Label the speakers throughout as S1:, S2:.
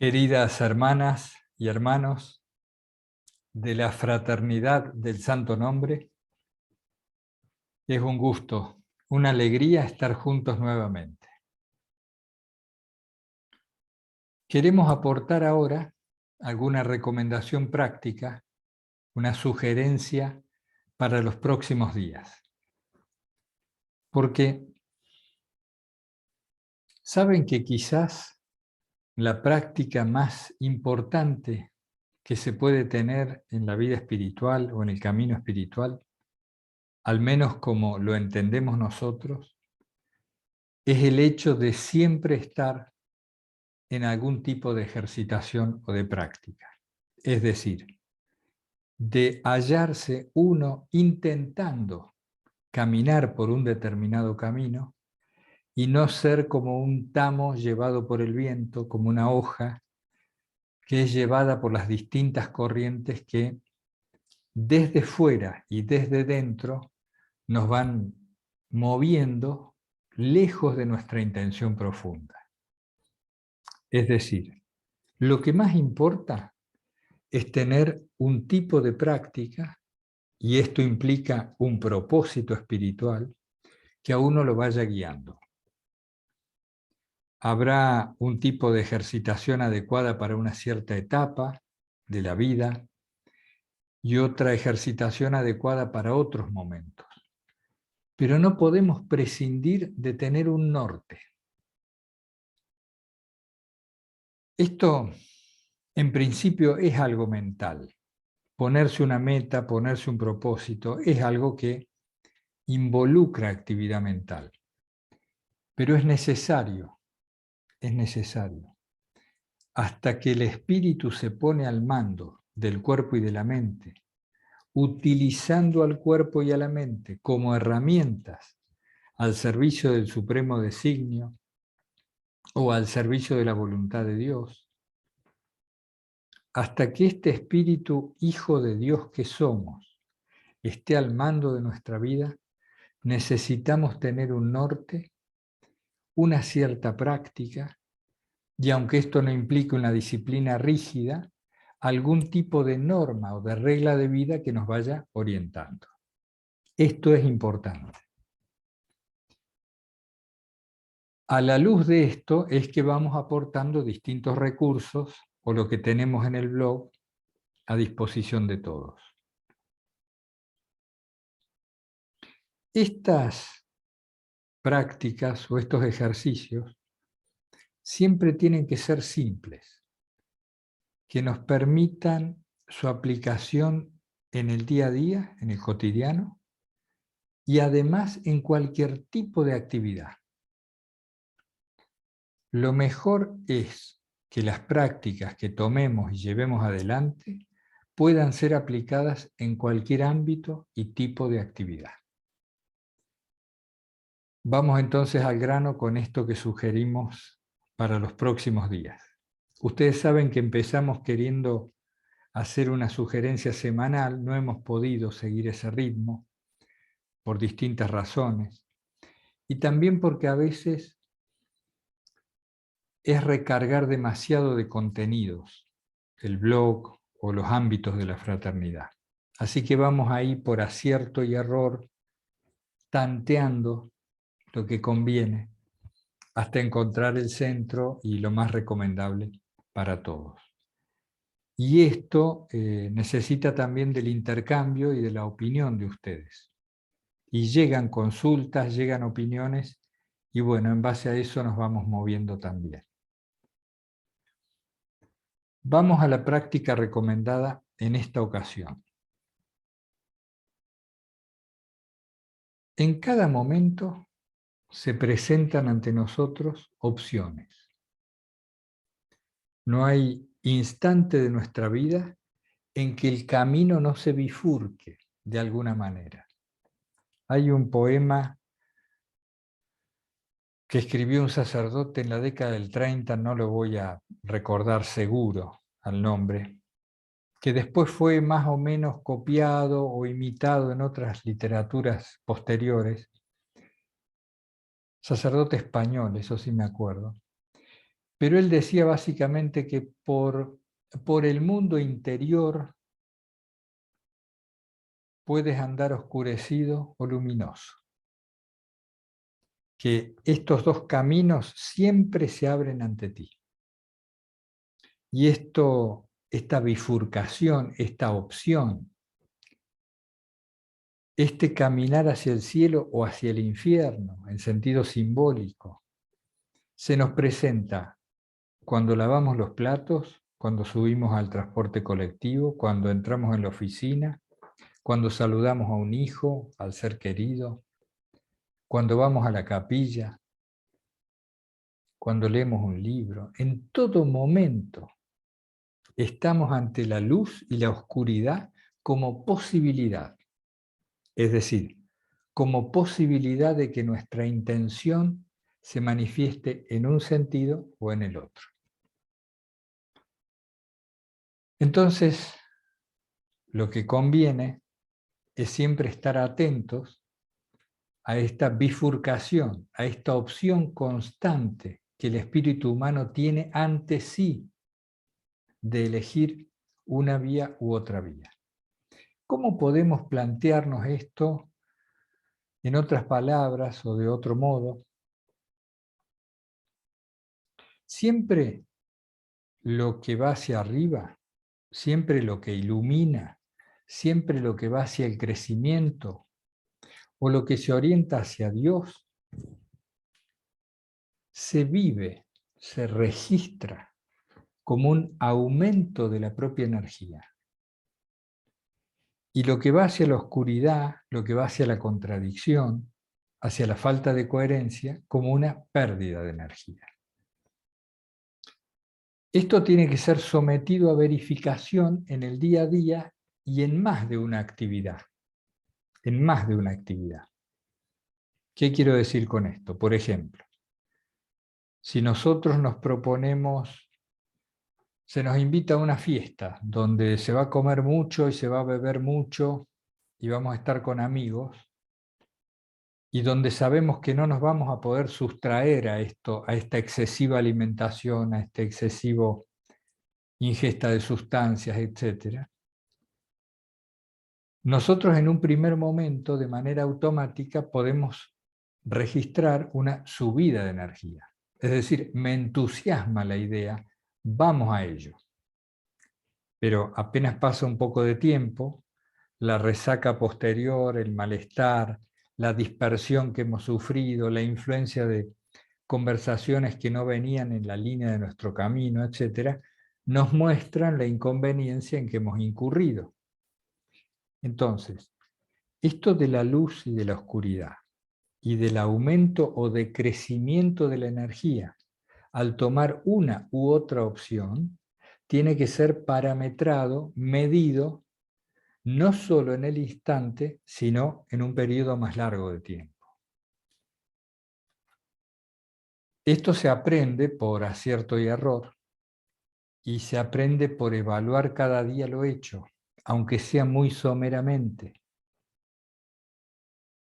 S1: Queridas hermanas y hermanos de la Fraternidad del Santo Nombre, es un gusto, una alegría estar juntos nuevamente. Queremos aportar ahora alguna recomendación práctica, una sugerencia para los próximos días. Porque saben que quizás la práctica más importante que se puede tener en la vida espiritual o en el camino espiritual, al menos como lo entendemos nosotros, es el hecho de siempre estar en algún tipo de ejercitación o de práctica. Es decir, de hallarse uno intentando caminar por un determinado camino y no ser como un tamo llevado por el viento, como una hoja que es llevada por las distintas corrientes que desde fuera y desde dentro nos van moviendo lejos de nuestra intención profunda. Es decir, lo que más importa es tener un tipo de práctica, y esto implica un propósito espiritual, que a uno lo vaya guiando. Habrá un tipo de ejercitación adecuada para una cierta etapa de la vida y otra ejercitación adecuada para otros momentos. Pero no podemos prescindir de tener un norte. Esto, en principio, es algo mental. Ponerse una meta, ponerse un propósito, es algo que involucra actividad mental. Pero es necesario. Hasta que el espíritu se pone al mando del cuerpo y de la mente, utilizando al cuerpo y a la mente como herramientas al servicio del supremo designio o al servicio de la voluntad de Dios, hasta que este espíritu hijo de Dios que somos esté al mando de nuestra vida, necesitamos tener un norte, una cierta práctica, y aunque esto no implique una disciplina rígida, algún tipo de norma o de regla de vida que nos vaya orientando. Esto es importante. A la luz de esto es que vamos aportando distintos recursos o lo que tenemos en el blog a disposición de todos. Estas prácticas o estos ejercicios siempre tienen que ser simples, que nos permitan su aplicación en el día a día, en el cotidiano, y además en cualquier tipo de actividad. Lo mejor es que las prácticas que tomemos y llevemos adelante puedan ser aplicadas en cualquier ámbito y tipo de actividad. Vamos entonces al grano con esto que sugerimos para los próximos días. Ustedes saben que empezamos queriendo hacer una sugerencia semanal, no hemos podido seguir ese ritmo por distintas razones, y también porque a veces es recargar demasiado de contenidos, el blog o los ámbitos de la fraternidad. Así que vamos ahí por acierto y error, tanteando lo que conviene, hasta encontrar el centro y lo más recomendable para todos. Y esto necesita también del intercambio y de la opinión de ustedes. Y llegan consultas, llegan opiniones, y bueno, en base a eso nos vamos moviendo también. Vamos a la práctica recomendada en esta ocasión. En cada momento se presentan ante nosotros opciones. No hay instante de nuestra vida en que el camino no se bifurque de alguna manera. Hay un poema que escribió un sacerdote en la década del 30, no lo voy a recordar seguro al nombre, que después fue más o menos copiado o imitado en otras literaturas posteriores. Sacerdote español, eso sí me acuerdo. Pero él decía básicamente que por el mundo interior puedes andar oscurecido o luminoso. Que estos dos caminos siempre se abren ante ti. Y esta bifurcación, esta opción, este caminar hacia el cielo o hacia el infierno, en sentido simbólico, se nos presenta cuando lavamos los platos, cuando subimos al transporte colectivo, cuando entramos en la oficina, cuando saludamos a un hijo, al ser querido, cuando vamos a la capilla, cuando leemos un libro. En todo momento estamos ante la luz y la oscuridad como posibilidad. Es decir, como posibilidad de que nuestra intención se manifieste en un sentido o en el otro. Entonces, lo que conviene es siempre estar atentos a esta bifurcación, a esta opción constante que el espíritu humano tiene ante sí de elegir una vía u otra vía. ¿Cómo podemos plantearnos esto en otras palabras o de otro modo? Siempre lo que va hacia arriba, siempre lo que ilumina, siempre lo que va hacia el crecimiento o lo que se orienta hacia Dios, se vive, se registra como un aumento de la propia energía. Y lo que va hacia la oscuridad, lo que va hacia la contradicción, hacia la falta de coherencia, como una pérdida de energía. Esto tiene que ser sometido a verificación en el día a día y en más de una actividad. En más de una actividad. ¿Qué quiero decir con esto? Por ejemplo, si nosotros nos proponemos, se nos invita a una fiesta donde se va a comer mucho y se va a beber mucho y vamos a estar con amigos, y donde sabemos que no nos vamos a poder sustraer a esto, a esta excesiva alimentación, a este excesivo ingesta de sustancias, etc. Nosotros en un primer momento, de manera automática, podemos registrar una subida de energía. Es decir, me entusiasma la idea, vamos a ello. Pero apenas pasa un poco de tiempo, la resaca posterior, el malestar, la dispersión que hemos sufrido, la influencia de conversaciones que no venían en la línea de nuestro camino, etc., nos muestran la inconveniencia en que hemos incurrido. Entonces, esto de la luz y de la oscuridad, y del aumento o decrecimiento de la energía, al tomar una u otra opción, tiene que ser parametrado, medido, no solo en el instante, sino en un periodo más largo de tiempo. Esto se aprende por acierto y error, y se aprende por evaluar cada día lo hecho, aunque sea muy someramente.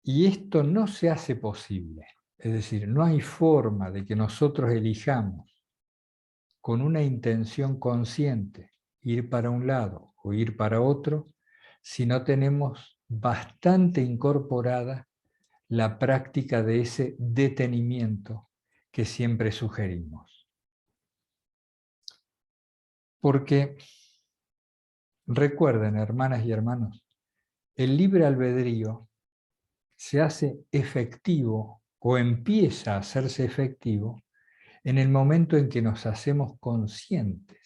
S1: Y esto no se hace posible. Es decir, no hay forma de que nosotros elijamos con una intención consciente ir para un lado o ir para otro si no tenemos bastante incorporada la práctica de ese detenimiento que siempre sugerimos. Porque, recuerden, hermanas y hermanos, el libre albedrío se hace efectivo o empieza a hacerse efectivo en el momento en que nos hacemos conscientes.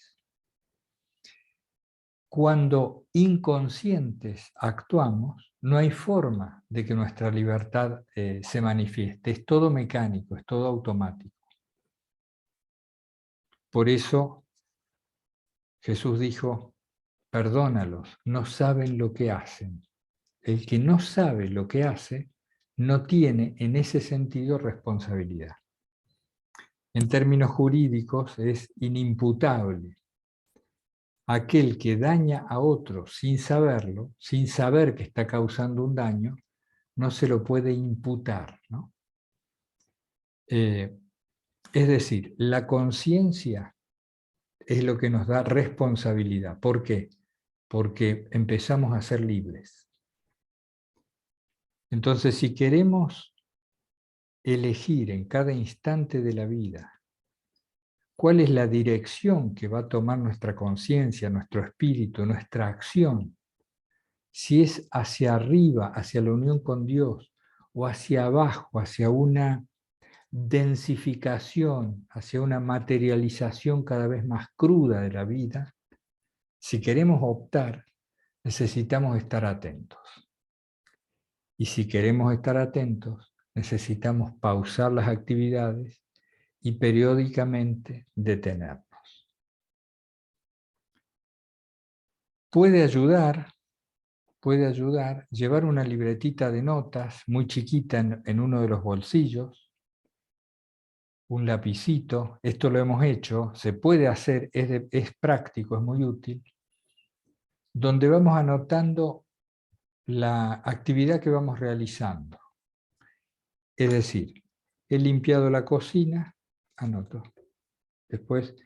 S1: Cuando inconscientes actuamos, no hay forma de que nuestra libertad se manifieste. Es todo mecánico, es todo automático. Por eso Jesús dijo, perdónalos, no saben lo que hacen. El que no sabe lo que hace, no tiene en ese sentido responsabilidad. En términos jurídicos es inimputable. Aquel que daña a otro sin saberlo, sin saber que está causando un daño, no se lo puede imputar, ¿no? Es decir, la conciencia es lo que nos da responsabilidad. ¿Por qué? Porque empezamos a ser libres. Entonces, si queremos elegir en cada instante de la vida cuál es la dirección que va a tomar nuestra conciencia, nuestro espíritu, nuestra acción, si es hacia arriba, hacia la unión con Dios, o hacia abajo, hacia una densificación, hacia una materialización cada vez más cruda de la vida, si queremos optar, necesitamos estar atentos. Y si queremos estar atentos, necesitamos pausar las actividades y periódicamente detenernos. Puede ayudar llevar una libretita de notas muy chiquita en uno de los bolsillos, un lapicito. Esto lo hemos hecho, se puede hacer, es práctico, es muy útil, donde vamos anotando la actividad que vamos realizando. Es decir, he limpiado la cocina, anoto. Después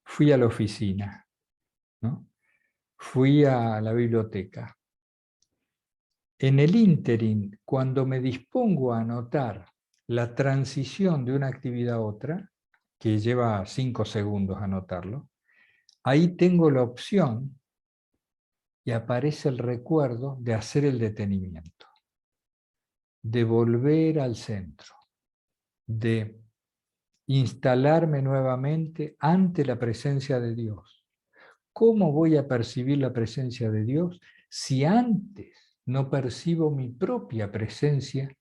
S1: fui a la oficina, ¿no? Fui a la biblioteca. En el ínterin, cuando me dispongo a anotar la transición de una actividad a otra, que lleva 5 segundos anotarlo, ahí tengo la opción y aparece el recuerdo de hacer el detenimiento, de volver al centro, de instalarme nuevamente ante la presencia de Dios. ¿Cómo voy a percibir la presencia de Dios si antes no percibo mi propia presencia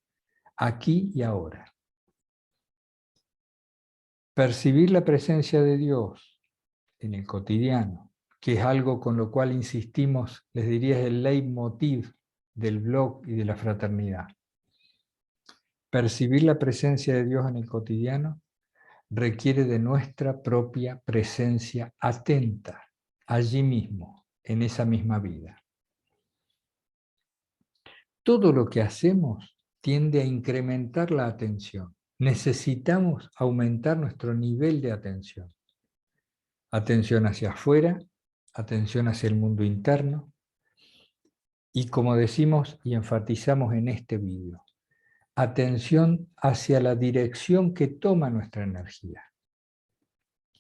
S1: aquí y ahora? Percibir la presencia de Dios en el cotidiano, que es algo con lo cual insistimos, les diría, es el leitmotiv del blog y de la fraternidad. Percibir la presencia de Dios en el cotidiano requiere de nuestra propia presencia atenta, allí mismo, en esa misma vida. Todo lo que hacemos tiende a incrementar la atención. Necesitamos aumentar nuestro nivel de atención. Atención hacia afuera, atención hacia el mundo interno, y como decimos y enfatizamos en este vídeo, atención hacia la dirección que toma nuestra energía.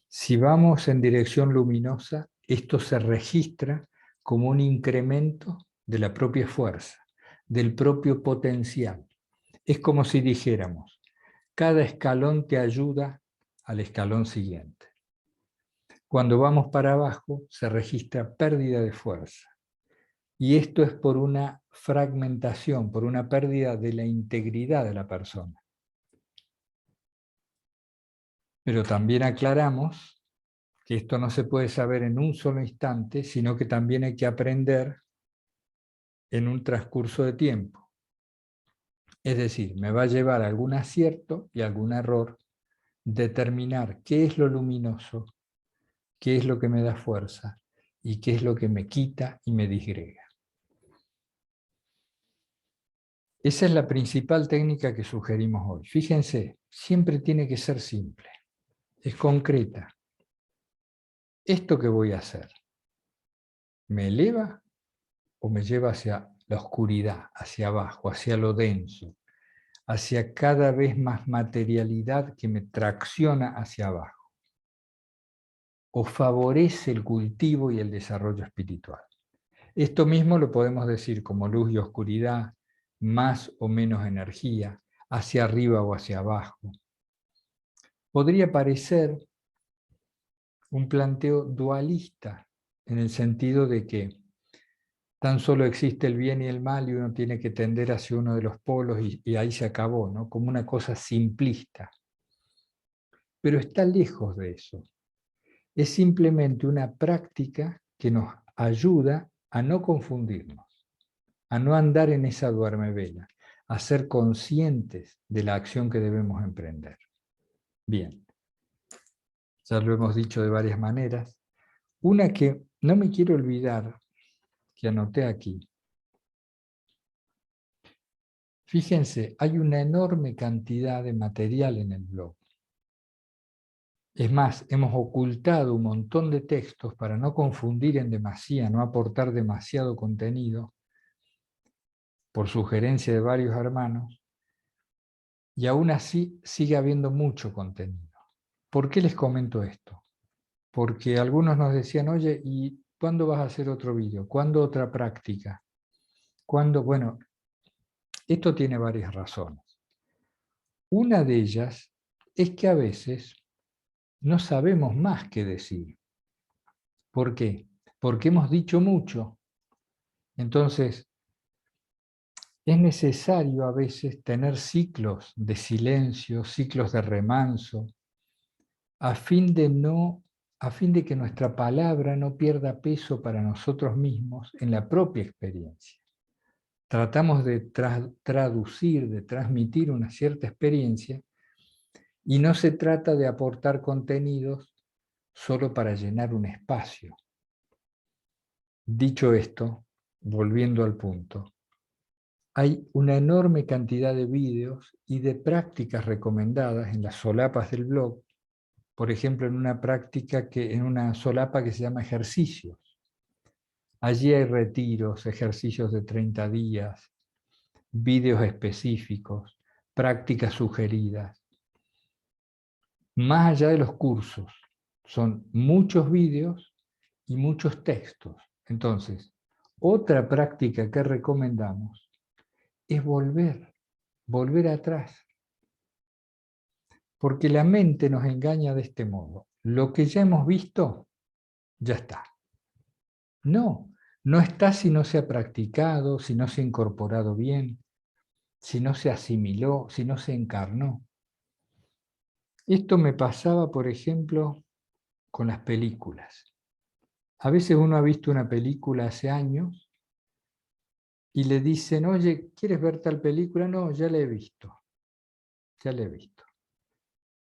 S1: Si vamos en dirección luminosa, esto se registra como un incremento de la propia fuerza, del propio potencial. Es como si dijéramos, cada escalón te ayuda al escalón siguiente. Cuando vamos para abajo, se registra pérdida de fuerza. Y esto es por una fragmentación, por una pérdida de la integridad de la persona. Pero también aclaramos que esto no se puede saber en un solo instante, sino que también hay que aprender en un transcurso de tiempo. Es decir, me va a llevar algún acierto y algún error determinar qué es lo luminoso, qué es lo que me da fuerza y qué es lo que me quita y me disgrega. Esa es la principal técnica que sugerimos hoy. Fíjense, siempre tiene que ser simple, es concreta. ¿Esto que voy a hacer me eleva o me lleva hacia la oscuridad, hacia abajo, hacia lo denso, hacia cada vez más materialidad que me tracciona hacia abajo? ¿O favorece el cultivo y el desarrollo espiritual? Esto mismo lo podemos decir como luz y oscuridad, más o menos energía, hacia arriba o hacia abajo. Podría parecer un planteo dualista, en el sentido de que tan solo existe el bien y el mal y uno tiene que tender hacia uno de los polos y ahí se acabó, ¿no? Como una cosa simplista. Pero está lejos de eso. Es simplemente una práctica que nos ayuda a no confundirnos, a no andar en esa duermevela, a ser conscientes de la acción que debemos emprender. Bien, ya lo hemos dicho de varias maneras. Una que no me quiero olvidar, que anoté aquí. Fíjense, hay una enorme cantidad de material en el blog. Es más, hemos ocultado un montón de textos para no confundir en demasía, no aportar demasiado contenido, por sugerencia de varios hermanos, y aún así sigue habiendo mucho contenido. ¿Por qué les comento esto? Porque algunos nos decían, oye, ¿y cuándo vas a hacer otro vídeo? ¿Cuándo otra práctica? ¿Cuándo? Bueno, esto tiene varias razones. Una de ellas es que a veces no sabemos más qué decir. ¿Por qué? Porque hemos dicho mucho. Entonces, es necesario a veces tener ciclos de silencio, ciclos de remanso, a fin de que nuestra palabra no pierda peso para nosotros mismos en la propia experiencia. Tratamos de traducir, de transmitir una cierta experiencia, y no se trata de aportar contenidos solo para llenar un espacio. Dicho esto, volviendo al punto, hay una enorme cantidad de vídeos y de prácticas recomendadas en las solapas del blog. Por ejemplo, en una solapa que se llama ejercicios. Allí hay retiros, ejercicios de 30 días, vídeos específicos, prácticas sugeridas. Más allá de los cursos, son muchos vídeos y muchos textos. Entonces, otra práctica que recomendamos es volver atrás. Porque la mente nos engaña de este modo. Lo que ya hemos visto, ya está. No está si no se ha practicado, si no se ha incorporado bien, si no se asimiló, si no se encarnó. Esto me pasaba, por ejemplo, con las películas. A veces uno ha visto una película hace años y le dicen, oye, ¿quieres ver tal película? No, ya la he visto. Ya la he visto.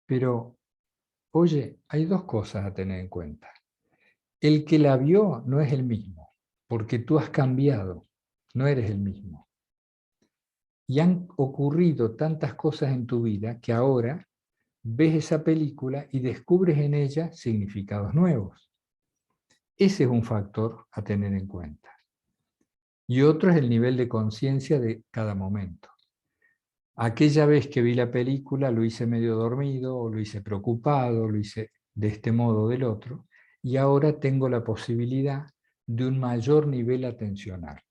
S1: Pero, oye, hay dos cosas a tener en cuenta. El que la vio no es el mismo, porque tú has cambiado, no eres el mismo. Y han ocurrido tantas cosas en tu vida que ahora ves esa película y descubres en ella significados nuevos. Ese es un factor a tener en cuenta. Y otro es el nivel de conciencia de cada momento. Aquella vez que vi la película lo hice medio dormido, o lo hice preocupado, lo hice de este modo o del otro, y ahora tengo la posibilidad de un mayor nivel atencional.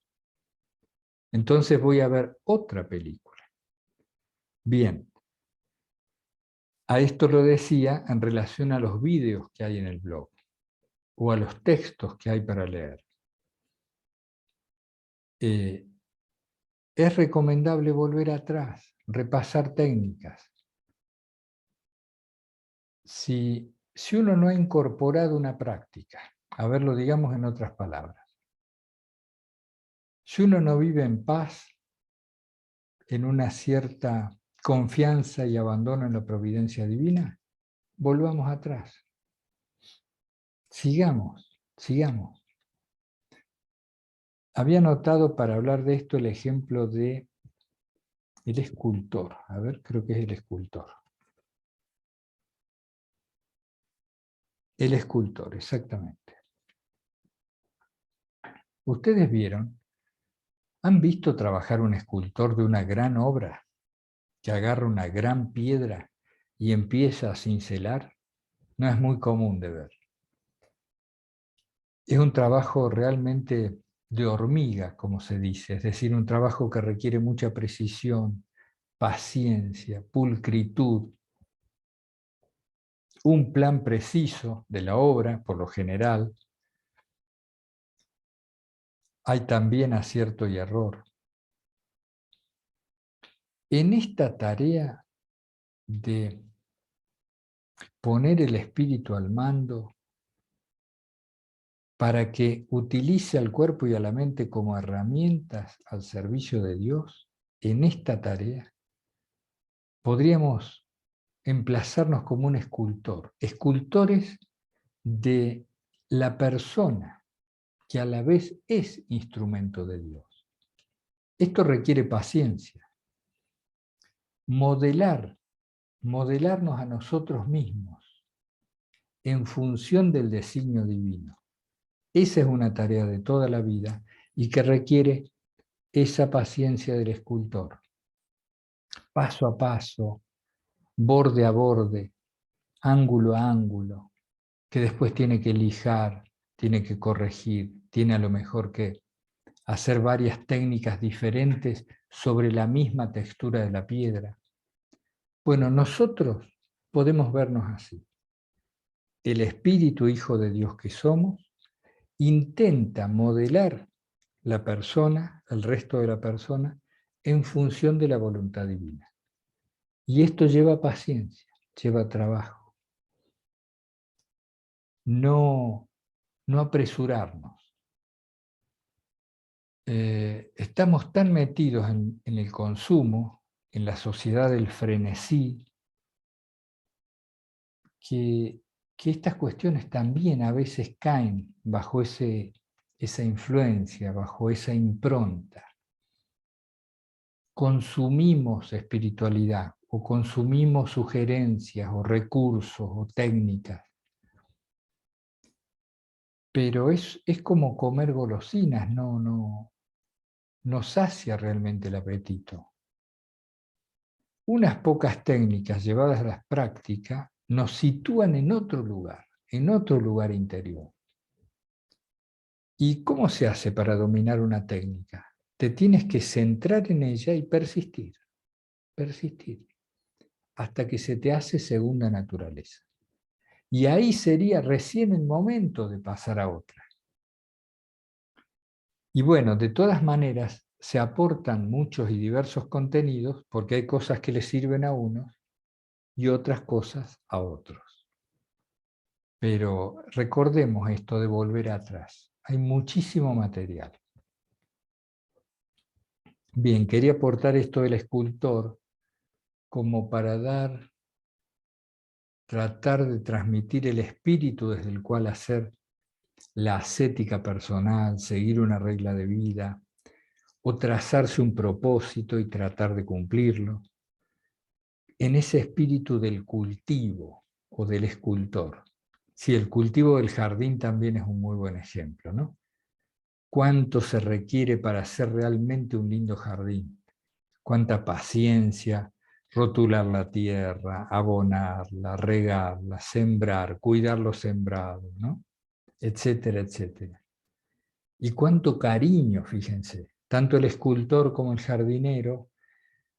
S1: Entonces voy a ver otra película. Bien, a esto lo decía en relación a los vídeos que hay en el blog, o a los textos que hay para leer. Es recomendable volver atrás, repasar técnicas. Si uno no ha incorporado una práctica, a ver, lo digamos en otras palabras, si uno no vive en paz, en una cierta confianza y abandono en la providencia divina, volvamos atrás. Sigamos. Había notado para hablar de esto el ejemplo de el escultor. A ver, creo que es el escultor. El escultor, exactamente. Ustedes han visto trabajar un escultor de una gran obra que agarra una gran piedra y empieza a cincelar. No es muy común de ver. Es un trabajo realmente de hormiga, como se dice, es decir, un trabajo que requiere mucha precisión, paciencia, pulcritud, un plan preciso de la obra, por lo general. Hay también acierto y error. En esta tarea de poner el espíritu al mando para que utilice al cuerpo y a la mente como herramientas al servicio de Dios, en esta tarea podríamos emplazarnos como un escultor, escultores de la persona que a la vez es instrumento de Dios. Esto requiere paciencia. Modelarnos a nosotros mismos en función del designio divino. Esa es una tarea de toda la vida y que requiere esa paciencia del escultor. Paso a paso, borde a borde, ángulo a ángulo, que después tiene que lijar, tiene que corregir, tiene a lo mejor que hacer varias técnicas diferentes sobre la misma textura de la piedra. Bueno, nosotros podemos vernos así. El Espíritu Hijo de Dios que somos intenta modelar la persona, el resto de la persona, en función de la voluntad divina. Y esto lleva paciencia, lleva trabajo. No apresurarnos. Estamos tan metidos en el consumo, en la sociedad del frenesí, que estas cuestiones también a veces caen bajo esa influencia, bajo esa impronta. Consumimos espiritualidad o consumimos sugerencias o recursos o técnicas, pero es como comer golosinas, no sacia realmente el apetito. Unas pocas técnicas llevadas a la práctica nos sitúan en otro lugar interior. ¿Y cómo se hace para dominar una técnica? Te tienes que centrar en ella y persistir, hasta que se te hace segunda naturaleza. Y ahí sería recién el momento de pasar a otra. Y bueno, de todas maneras, se aportan muchos y diversos contenidos porque hay cosas que le sirven a unos y otras cosas a otros. Pero recordemos esto de volver atrás. Hay muchísimo material. Bien, quería aportar esto del escultor como para tratar de transmitir el espíritu desde el cual hacer la ascética personal, seguir una regla de vida, o trazarse un propósito y tratar de cumplirlo, en ese espíritu del cultivo o del escultor. Sí, el cultivo del jardín también es un muy buen ejemplo, ¿no? ¿Cuánto se requiere para hacer realmente un lindo jardín? Cuánta paciencia, rotular la tierra, abonarla, regarla, sembrar, cuidar lo sembrado, ¿no? Etcétera, etcétera. Y cuánto cariño, fíjense, tanto el escultor como el jardinero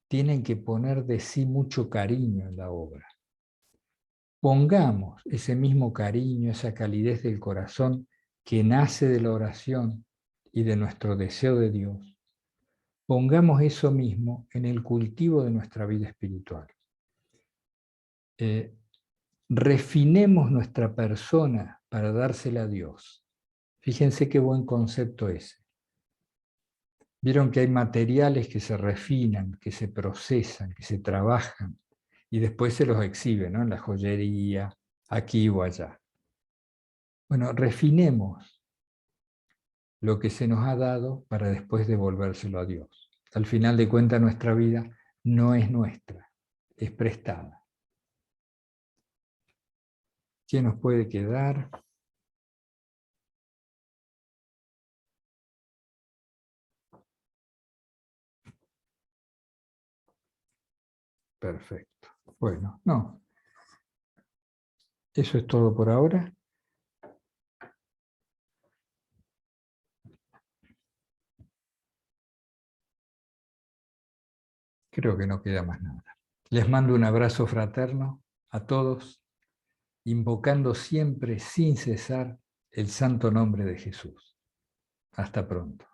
S1: tienen que poner de sí mucho cariño en la obra. Pongamos ese mismo cariño, esa calidez del corazón que nace de la oración y de nuestro deseo de Dios. Pongamos eso mismo en el cultivo de nuestra vida espiritual. Refinemos nuestra persona para dársela a Dios. Fíjense qué buen concepto ese. Vieron que hay materiales que se refinan, que se procesan, que se trabajan y después se los exhiben, ¿no? En la joyería, aquí o allá. Bueno, refinemos lo que se nos ha dado para después devolvérselo a Dios. Al final de cuentas, nuestra vida no es nuestra, es prestada. ¿Qué nos puede quedar? Perfecto. Bueno, no. Eso es todo por ahora. Creo que no queda más nada. Les mando un abrazo fraterno a todos, invocando siempre sin cesar el santo nombre de Jesús. Hasta pronto.